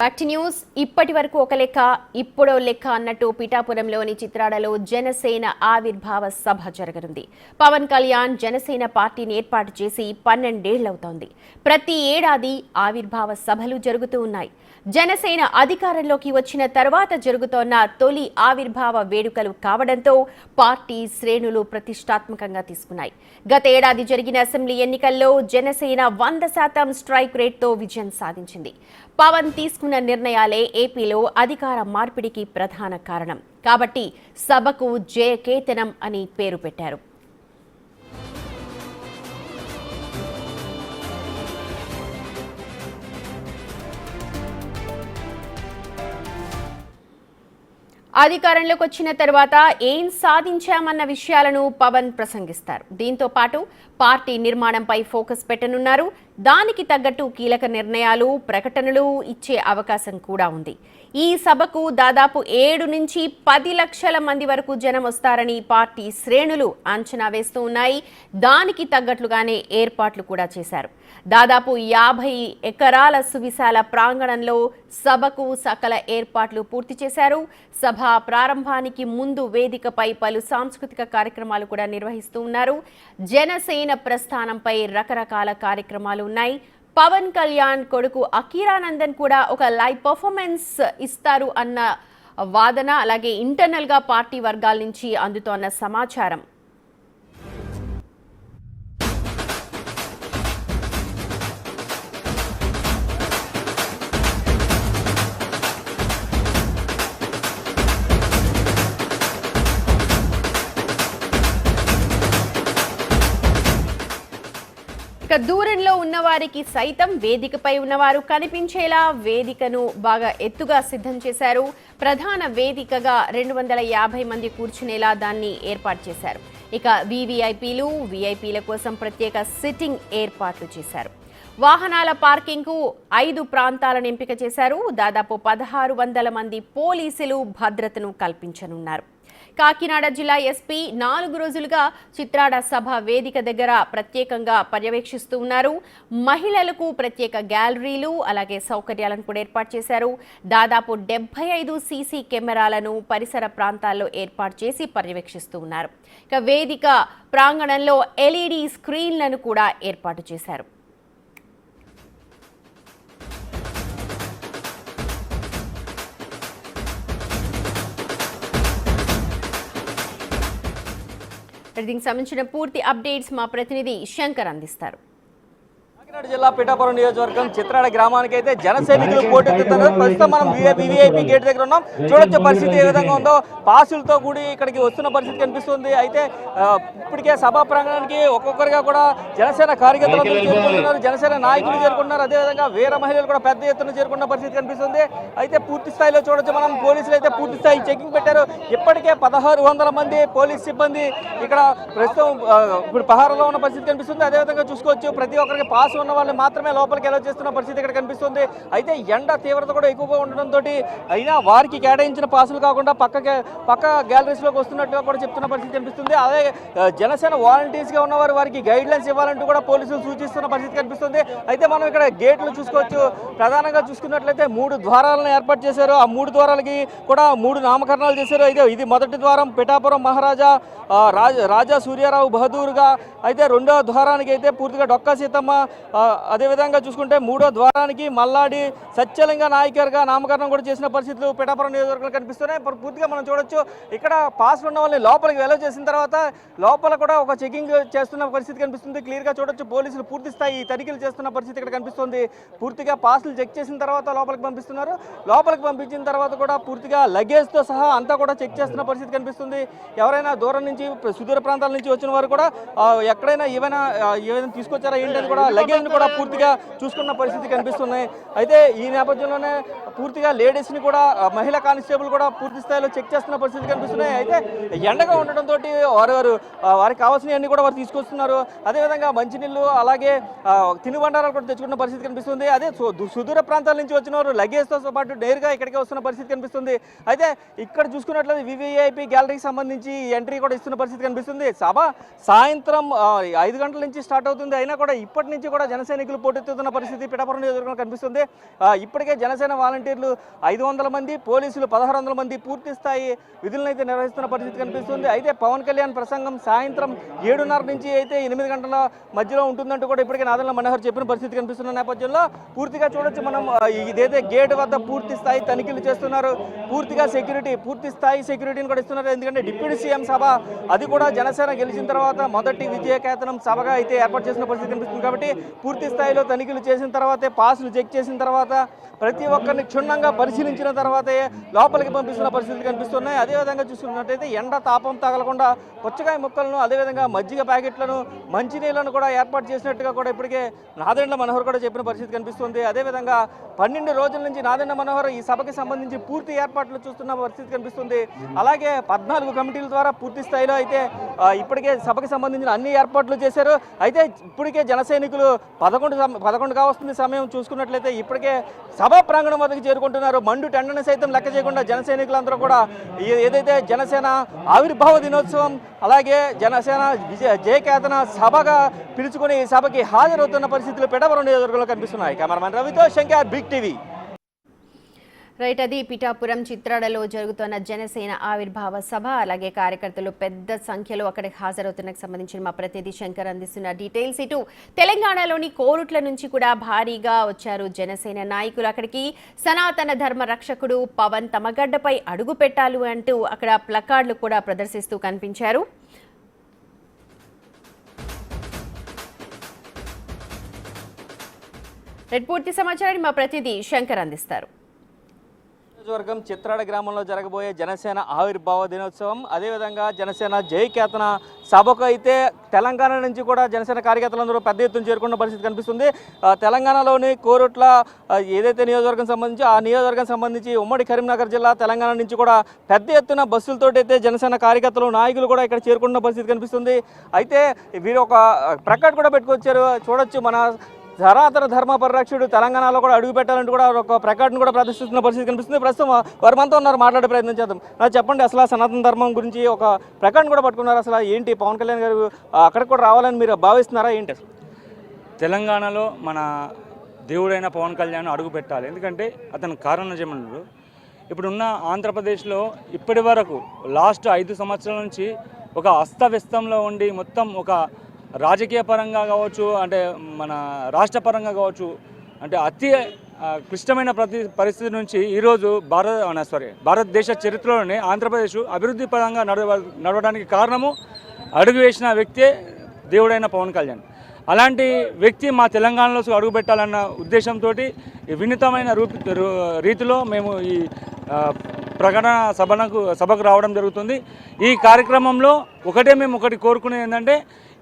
Back to news. ఇప్పటి వరకు ఒక లెక్క ఇప్పుడో లెక్క అన్నట్టు పిఠాపురంలోని చిత్రాడలో జనసేన ఆవిర్భావ సభ జరగనుంది. పవన్ కళ్యాణ్ జనసేన పార్టీని ఏర్పాటు చేసి 12 ఏళ్లవుతోంది. ప్రతి ఏడాది ఆవిర్భావ సభలు జరుగుతూ ఉన్నాయి. జనసేన అధికారంలోకి వచ్చిన తర్వాత జరుగుతోన్న తొలి ఆవిర్భావ వేడుకలు కావడంతో పార్టీ శ్రేణులు ప్రతిష్టాత్మకంగా తీసుకున్నాయి. గత ఏడాది జరిగిన అసెంబ్లీ ఎన్నికల్లో జనసేన 100% స్ట్రైక్ రేట్తో విజయం సాధించింది. పవన్ తీసుకున్న నిర్ణయాలే ఏపీలో అధికార మార్పిడికి ప్రధాన కారణం కాబట్టి సభకు జయకేతనం అని పేరు పెట్టారు. అధికారంలోకి వచ్చిన తర్వాత ఏం సాధించామన్న విషయాలను పవన్ ప్రసంగిస్తారు. దీంతో పాటు పార్టీ నిర్మాణంపై ఫోకస్ పెట్టనున్నారు. దానికి తగ్గట్టు కీలక నిర్ణయాలు, ప్రకటనలు ఇచ్చే అవకాశం కూడా ఉంది. ఈ సభకు దాదాపు 7 నుంచి 10 లక్షల మంది వరకు జనం వస్తారని పార్టీ శ్రేణులు అంచనా వేస్తూ ఉన్నాయి. దానికి తగ్గట్లుగానే ఏర్పాట్లు కూడా చేశారు. దాదాపు 50 ఎకరాల సువిశాల ప్రాంగణంలో సభకు సకల ఏర్పాట్లు పూర్తి చేశారు. సభ ప్రారంభానికి ముందు వేదికపై పలు సాంస్కృతిక కార్యక్రమాలు కూడా నిర్వహిస్తూ ఉన్నారు. జనసేన ప్రస్థానంపై రకరకాల కార్యక్రమాలు ఉన్నాయి. పవన్ కళ్యాణ్ కొడుకు అకీరానందన్ కూడా ఒక లైవ్ పర్ఫార్మెన్స్ ఇస్తారు అన్న వాదన, అలాగే ఇంటర్నల్ గా పార్టీ వర్గాల నుంచి అందుతోన్న సమాచారం. ఇక దూరంలో ఉన్నవారికి సైతం వేదికపై ఉన్నవారు కనిపించేలా వేదికను బాగా ఎత్తుగా సిద్ధం చేశారు. ప్రధాన వేదికగా 250 మంది కూర్చునేలా దాన్ని ఏర్పాటు చేశారు. ఇక వీవీఐపీలు, వీఐపీల కోసం ప్రత్యేక సిట్టింగ్ ఏర్పాట్లు చేశారు. వాహనాల పార్కింగ్కు 5 ప్రాంతాలను ఎంపిక చేశారు. దాదాపు 1600 మంది పోలీసులు భద్రతను కల్పించనున్నారు. కాకినాడ జిల్లా ఎస్పీ 4 రోజులుగా చిత్రాడ సభ వేదిక దగ్గర ప్రత్యేకంగా పర్యవేక్షిస్తూ ఉన్నారు. మహిళలకు ప్రత్యేక గ్యాలరీలు, అలాగే సౌకర్యాలను కూడా ఏర్పాటు చేశారు. దాదాపు 75 సీసీ కెమెరాలను పరిసర ప్రాంతాల్లో ఏర్పాటు చేసి పర్యవేక్షిస్తూ ఉన్నారు. ఇక వేదిక ప్రాంగణంలో ఎల్ఈడి స్క్రీన్లను కూడా ఏర్పాటు చేశారు. దీనికి సంబంధించిన పూర్తి అప్డేట్స్ మా ప్రతినిధి శంకర్ అందిస్తారు. కాకినాడ జిల్లా పిఠాపురం నియోజకవర్గం చిత్రాడ గ్రామానికి అయితే జనసైనికులు పోటెత్తుతున్నారు. ప్రస్తుతం మనం వీవీఐపీ గేట్ దగ్గర ఉన్నాం. చూడొచ్చు పరిస్థితి ఏ విధంగా ఉందో. పాసులతో కూడి ఇక్కడికి వస్తున్న పరిస్థితి కనిపిస్తుంది. అయితే ఇప్పటికే సభా ప్రాంగణానికి ఒక్కొక్కరిగా కూడా జనసేన కార్యకర్తలు చేరుకుంటున్నారు, జనసేన నాయకులు చేరుకుంటున్నారు. అదేవిధంగా వీర మహిళలు కూడా పెద్ద ఎత్తున చేరుకున్న పరిస్థితి కనిపిస్తుంది. అయితే పూర్తి స్థాయిలో చూడొచ్చు మనం పోలీసులు అయితే పూర్తి స్థాయి చెకింగ్ పెట్టారు. ఇప్పటికే 1600 మంది పోలీస్ సిబ్బంది ఇక్కడ ప్రస్తుతం ఇప్పుడు పహారలో ఉన్న పరిస్థితి కనిపిస్తుంది. అదేవిధంగా చూసుకోవచ్చు ప్రతి ఒక్కరికి పాస్ ఉన్న వాళ్ళు మాత్రమే లోపలికి ఎలా చేస్తున్న పరిస్థితి ఇక్కడ కనిపిస్తుంది. అయితే ఎండ తీవ్రత కూడా ఎక్కువగా ఉండడంతో అయినా వారికి కేటాయించిన పాసులు కాకుండా పక్క గ్యాలరీస్ లోకి వస్తున్నట్టుగా కూడా చెప్తున్న పరిస్థితి కనిపిస్తుంది. అదే జనసేన వాలంటీర్స్ గా ఉన్నవారు వారికి గైడ్ లైన్స్ ఇవ్వాలంటూ కూడా పోలీసులు సూచిస్తున్న పరిస్థితి కనిపిస్తుంది. అయితే మనం ఇక్కడ గేట్లు చూసుకోవచ్చు. ప్రధానంగా చూసుకున్నట్లయితే 3 ద్వారాలను ఏర్పాటు చేశారు. ఆ 3 ద్వారాలకి కూడా 3 నామకరణాలు చేశారు. అయితే ఇది మొదటి ద్వారం పిఠాపురం మహారాజా రాజా సూర్యారావు బహదూర్గా, అయితే 2వ ద్వారానికి అయితే పూర్తిగా డొక్కా సీతమ్మ, అదేవిధంగా చూసుకుంటే 3వ ద్వారానికి మల్లాడి సత్యలింగ నాయకర్గా నామకరణం కూడా చేసిన పరిస్థితులు పిఠాపురం నియోజకవర్గంలో కనిపిస్తున్నాయి. పూర్తిగా మనం చూడొచ్చు ఇక్కడ పాస్ ఉన్న వాళ్ళని లోపలికి వెలవ్ చేసిన తర్వాత లోపల కూడా ఒక చెకింగ్ చేస్తున్న పరిస్థితి కనిపిస్తుంది. క్లియర్గా చూడొచ్చు పోలీసులు పూర్తి స్థాయి తనిఖీలు చేస్తున్న పరిస్థితి ఇక్కడ కనిపిస్తుంది. పూర్తిగా పాసులు చెక్ చేసిన తర్వాత లోపలికి పంపిస్తున్నారు. లోపలికి పంపించిన తర్వాత కూడా పూర్తిగా లగేజ్తో సహా అంతా కూడా చెక్ చేస్తున్న పరిస్థితి కనిపిస్తుంది. ఎవరైనా దూరం నుంచి సుదూర ప్రాంతాల నుంచి వచ్చిన వారు కూడా ఎక్కడైనా ఏమైనా తీసుకొచ్చారా ఏంటని కూడా లగేజ్ని కూడా పూర్తిగా చూసుకున్న పరిస్థితి కనిపిస్తున్నాయి. అయితే ఈ నేపథ్యంలోనే పూర్తిగా లేడీస్ని కూడా మహిళా కానిస్టేబుల్ కూడా పూర్తి స్థాయిలో చెక్ చేస్తున్న పరిస్థితి కనిపిస్తున్నాయి. అయితే ఎండగా ఉండడంతో వారికి కావాల్సినవన్నీ కూడా వారు తీసుకొస్తున్నారు. అదేవిధంగా మంచినీళ్ళు, అలాగే తినుబండారాలు కూడా తెచ్చుకున్న పరిస్థితి కనిపిస్తుంది. అదే సుదూర ప్రాంతాల నుంచి వచ్చిన వారు లగేజ్తో పాటు నేరుగా ఇక్కడికి వస్తున్న పరిస్థితి కనిపిస్తుంది. అయితే ఇక్కడ చూసుకున్నట్లయితే వీవీఐపీ గ్యాలరీకి సంబంధించి ఎంట్రీ కూడా ఇస్తున్న పరిస్థితి కనిపిస్తుంది. సభ సాయంత్రం 5 గంటల నుంచి స్టార్ట్ అవుతుంది. అయినా కూడా ఇప్పటి నుంచి కూడా జన సైనికులు పోటెత్తుతున్న పరిస్థితి పిఠాపురం నియోజకవర్గంలో కనిపిస్తుంది. ఇప్పటికే జనసేన వాలంటీర్లు 500 మంది, పోలీసులు 1600 మంది పూర్తి స్థాయి విధులను అయితే నిర్వహిస్తున్న పరిస్థితి కనిపిస్తుంది. అయితే పవన్ కళ్యాణ్ ప్రసంగం సాయంత్రం 7:30 నుంచి అయితే 8 గంటల మధ్యలో ఉంటుందంటూ కూడా ఇప్పటికే నాదెండ్ల మనోహర్ చెప్పిన పరిస్థితి కనిపిస్తున్న నేపథ్యంలో పూర్తిగా చూడొచ్చు మనం. ఇదైతే గేట్ వద్ద పూర్తి స్థాయి తనిఖీలు చేస్తున్నారు. పూర్తిగా సెక్యూరిటీ, పూర్తి స్థాయి సెక్యూరిటీని కూడా ఇస్తున్నారు. ఎందుకంటే డిప్యూటీ సీఎం సభ అది కూడా జనసేన గెలిచిన తర్వాత మొదటి విజయకేతనం సభగా అయితే ఏర్పాటు చేసిన పరిస్థితి కనిపిస్తుంది. కాబట్టి పూర్తి స్థాయిలో తనిఖీలు చేసిన తర్వాతే, పాసులు చెక్ చేసిన తర్వాత, ప్రతి ఒక్కరిని క్షుణ్ణంగా పరిశీలించిన తర్వాతే లోపలికి పంపిస్తున్న పరిస్థితులు కనిపిస్తున్నాయి. అదేవిధంగా చూసుకున్నట్టయితే ఎండ తాపం తగలకుండా పుచ్చకాయ ముక్కలను, అదేవిధంగా మజ్జిగ ప్యాకెట్లను, మంచినీళ్లను కూడా ఏర్పాటు చేసినట్టుగా కూడా ఇప్పటికే నాదెండ్ల మనోహర్ కూడా చెప్పిన పరిస్థితి కనిపిస్తుంది. అదేవిధంగా 12 రోజుల నుంచి నాదెండ్ల మనోహర్ ఈ సభకి సంబంధించి పూర్తి ఏర్పాట్లు చూస్తున్న పరిస్థితి కనిపిస్తుంది. అలాగే 14 కమిటీల ద్వారా పూర్తి స్థాయిలో అయితే ఇప్పటికే సభకి సంబంధించిన అన్ని ఏర్పాట్లు చేశారు. అయితే ఇప్పటికే జన సైనికులు 11 కావస్తుంది సమయం చూసుకున్నట్లయితే ఇప్పటికే సభా ప్రాంగణం వద్దకు చేరుకుంటున్నారు. మండు టెండను సైతం లెక్క చేయకుండా జన సైనికులందరూ కూడా ఏదైతే జనసేన ఆవిర్భావ దినోత్సవం, అలాగే జనసేన జయకేతన సభగా పిలుచుకుని ఈ సభకి హాజరవుతున్న పరిస్థితులు పిఠాపురం నియోజకవర్గంలో కనిపిస్తున్నాయి. కెమెరామెన్ రవితో శంకర్, బిగ్ టీవీ. రైట్, అది పిఠాపురం చిత్రాడలో జరుగుతున్న జనసేన ఆవిర్భావ సభ. అలాగే కార్యకర్తలు పెద్ద సంఖ్యలో అక్కడికి హాజరవుతున్నకు సంబంధించిన మా ప్రతినిధి శంకర్ అందిస్తున్న డీటెయిల్స్. ఇటు తెలంగాణలోని కోరుట్ల నుంచి కూడా భారీగా వచ్చారు జనసేన నాయకులు. అక్కడికి సనాతన ధర్మ రక్షకుడు పవన్ తమ గడ్డపై అడుగు పెట్టాలి అంటూ అక్కడ ప్లకార్డులు కూడా ప్రదర్శిస్తూ కనిపించారు. పూర్తి సమాచారాన్ని మా ప్రతినిధి శంకర్ అందిస్తారు. నియోజకవర్గం చిత్రాడ గ్రామంలో జరగబోయే జనసేన ఆవిర్భావ దినోత్సవం, అదేవిధంగా జనసేన జయకేతన సభకు అయితే తెలంగాణ నుంచి కూడా జనసేన కార్యకర్తలందరూ పెద్ద ఎత్తున చేరుకున్న పరిస్థితి కనిపిస్తుంది. తెలంగాణలోని కోరుట్ల ఏదైతే నియోజకవర్గం సంబంధించి ఆ నియోజకవర్గం సంబంధించి ఉమ్మడి కరీంనగర్ జిల్లా తెలంగాణ నుంచి కూడా పెద్ద ఎత్తున బస్సులతో అయితే జనసేన కార్యకర్తలు, నాయకులు కూడా ఇక్కడ చేరుకున్న పరిస్థితి కనిపిస్తుంది. అయితే వీరు ఒక ప్రకటన కూడా పెట్టుకొచ్చారు. చూడొచ్చు, మన సనాతన ధర్మ పరిరక్షకుడు తెలంగాణలో కూడా అడుగు పెట్టాలంటూ కూడా ఒక ప్రకటన కూడా ప్రదర్శిస్తున్న పరిస్థితి కనిపిస్తుంది. ప్రస్తుతం వారు మనతో ఉన్నారు, మాట్లాడే ప్రయత్నం చేద్దాం. చెప్పండి, అసలు సనాతన ధర్మం గురించి ఒక ప్రకటన కూడా పట్టుకున్నారు. అసలు ఏంటి, పవన్ కళ్యాణ్ గారు అక్కడికి కూడా రావాలని మీరు భావిస్తున్నారా ఏంటి? అసలు తెలంగాణలో మన దేవుడైన పవన్ కళ్యాణ్ అడుగు పెట్టాలి. ఎందుకంటే అతను కారణజన్ముడు. ఇప్పుడున్న ఆంధ్రప్రదేశ్లో ఇప్పటి వరకు లాస్ట్ 5 సంవత్సరాల నుంచి ఒక అస్తవ్యస్తంలో ఉండి మొత్తం ఒక రాజకీయ పరంగా కావచ్చు, అంటే మన రాష్ట్ర పరంగా కావచ్చు, అంటే అతి క్లిష్టమైన పరిస్థితి నుంచి ఈరోజు భారతదేశ చరిత్రలోనే ఆంధ్రప్రదేశ్ అభివృద్ధి పరంగా నడవడానికి కారణము అడుగు వేసిన వ్యక్తే దేవుడైన పవన్ కళ్యాణ్. అలాంటి వ్యక్తి మా తెలంగాణలో అడుగు పెట్టాలన్న ఉద్దేశంతో వినూతమైన రీతిలో మేము ఈ ప్రకటన సభకు రావడం జరుగుతుంది. ఈ కార్యక్రమంలో మేము ఒకటి కోరుకునేది ఏంటంటే,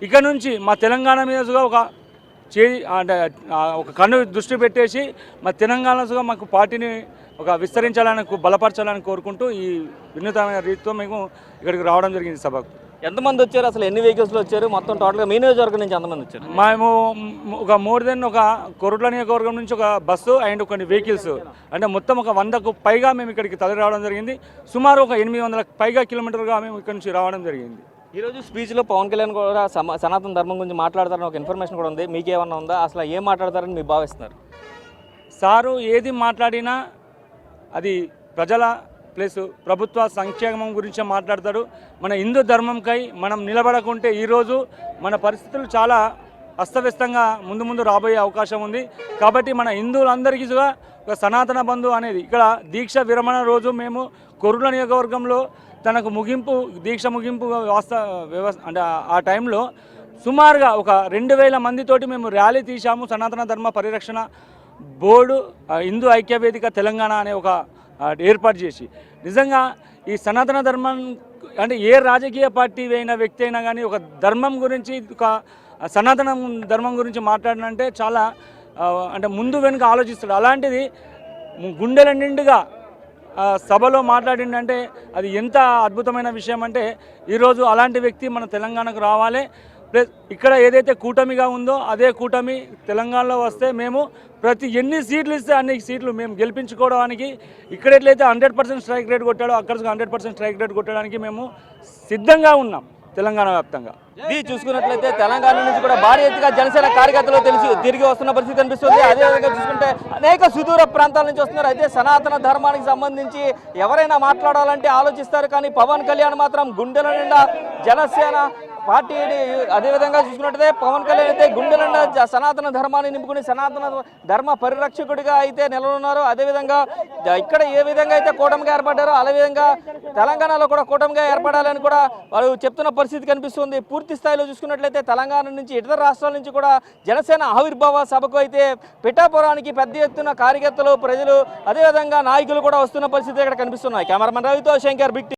ఇక నుంచి మా తెలంగాణ మీద ఒక కన్ను దృష్టి పెట్టేసి మా తెలంగాణలో మాకు పార్టీని విస్తరించాలని, బలపరచాలని కోరుకుంటూ ఈ వినూతమైన రీతితో మేము ఇక్కడికి రావడం జరిగింది సభకు. ఎంతమంది వచ్చారు, అసలు ఎన్ని వెహికల్స్లో వచ్చారు, మొత్తం టోటల్గా మీ నియోజకవర్గం నుంచి ఎంతమంది వచ్చారు? మేము మోర్ దెన్ కొరుట్ల నియోజకవర్గం నుంచి ఒక బస్సు అండ్ కొన్ని వెహికల్స్, అంటే మొత్తం 100కు పైగా మేము ఇక్కడికి తరలి రావడం జరిగింది. సుమారు 800 పైగా కిలోమీటర్గా మేము ఇక్కడ నుంచి రావడం జరిగింది. ఈరోజు స్పీచ్లో పవన్ కళ్యాణ్ కూడా సనాతన ధర్మం గురించి మాట్లాడతారని ఒక ఇన్ఫర్మేషన్ కూడా ఉంది. మీకేమన్నా ఉందా? అసలు ఏం మాట్లాడతారని మీరు భావిస్తున్నారు? సారు ఏది మాట్లాడినా అది ప్రజల ప్లస్ ప్రభుత్వ సంక్షేమం గురించి మాట్లాడతాడు. మన హిందూ ధర్మంకై మనం నిలబడకుంటే ఈరోజు మన పరిస్థితులు చాలా అస్తవ్యస్తంగా ముందు రాబోయే అవకాశం ఉంది. కాబట్టి మన హిందువులందరికీ ఒక సనాతన బంధు అనేది ఇక్కడ దీక్ష విరమణ రోజు మేము కొరుట్ల నియోజకవర్గంలో తనకు దీక్ష ముగింపు అంటే ఆ టైంలో సుమారుగా 2000 మందితోటి మేము ర్యాలీ తీశాము. సనాతన ధర్మ పరిరక్షణ బోర్డు హిందూ ఐక్యవేదిక తెలంగాణ అనే ఒక ఏర్పాటు చేసి, నిజంగా ఈ సనాతన ధర్మం అంటే ఏ రాజకీయ పార్టీ అయిన వ్యక్తి అయినా కానీ ఒక ధర్మం గురించి, ఒక సనాతన ధర్మం గురించి మాట్లాడినంటే చాలా అంటే ముందు వెనుక ఆలోచిస్తాడు. అలాంటిది గుండెల నిండుగా సభలో మాట్లాడిందంటే అది ఎంత అద్భుతమైన విషయం అంటే, ఈరోజు అలాంటి వ్యక్తి మన తెలంగాణకు రావాలి. ప్లస్ ఇక్కడ ఏదైతే కూటమిగా ఉందో అదే కూటమి తెలంగాణలో వస్తే మేము ఎన్ని సీట్లు ఇస్తే అన్ని సీట్లు మేము గెలిపించుకోవడానికి, ఇక్కడ ఎట్లయితే 100% స్ట్రైక్ రేట్ కొట్టాడో అక్కడ 100% స్ట్రైక్ రేట్ కొట్టడానికి మేము సిద్ధంగా ఉన్నాం. తెలంగాణ వ్యాప్తంగా. ఇది చూసుకున్నట్లయితే తెలంగాణ నుంచి కూడా భారీ ఎత్తుగా జనసేన కార్యకర్తలు తిరిగి వస్తున్న పరిస్థితి కనిపిస్తుంది. అదేవిధంగా చూసుకుంటే అనేక సుదూర ప్రాంతాల నుంచి వస్తున్నారు. అయితే సనాతన ధర్మానికి సంబంధించి ఎవరైనా మాట్లాడాలంటే ఆలోచిస్తారు, కానీ పవన్ కళ్యాణ్ మాత్రం గుండెల నిండా జనసేన పార్టీని, అదేవిధంగా చూసుకున్నట్లయితే పవన్ కళ్యాణ్ అయితే గుండెల నిండా సనాతన ధర్మాన్ని నింపుకుని సనాతన ధర్మ పరిరక్షకుడిగా అయితే నిలవనున్నారు. అదేవిధంగా ఇక్కడ ఏ విధంగా అయితే కూటమిగా ఏర్పడ్డారో అదేవిధంగా తెలంగాణలో కూడా కూటమిగా ఏర్పడాలని కూడా వాళ్ళు చెప్తున్న పరిస్థితి కనిపిస్తుంది. పూర్తి స్థాయిలో చూసుకున్నట్లయితే తెలంగాణ నుంచి ఇతర రాష్ట్రాల నుంచి కూడా జనసేన ఆవిర్భావ సభకు అయితే పిఠాపురానికి పెద్ద ఎత్తున కార్యకర్తలు, ప్రజలు, అదేవిధంగా నాయకులు కూడా వస్తున్న పరిస్థితి ఇక్కడ కనిపిస్తున్నాయి. కెమెరామెన్ రవితో శంకర్, బిగ్ టీవీ.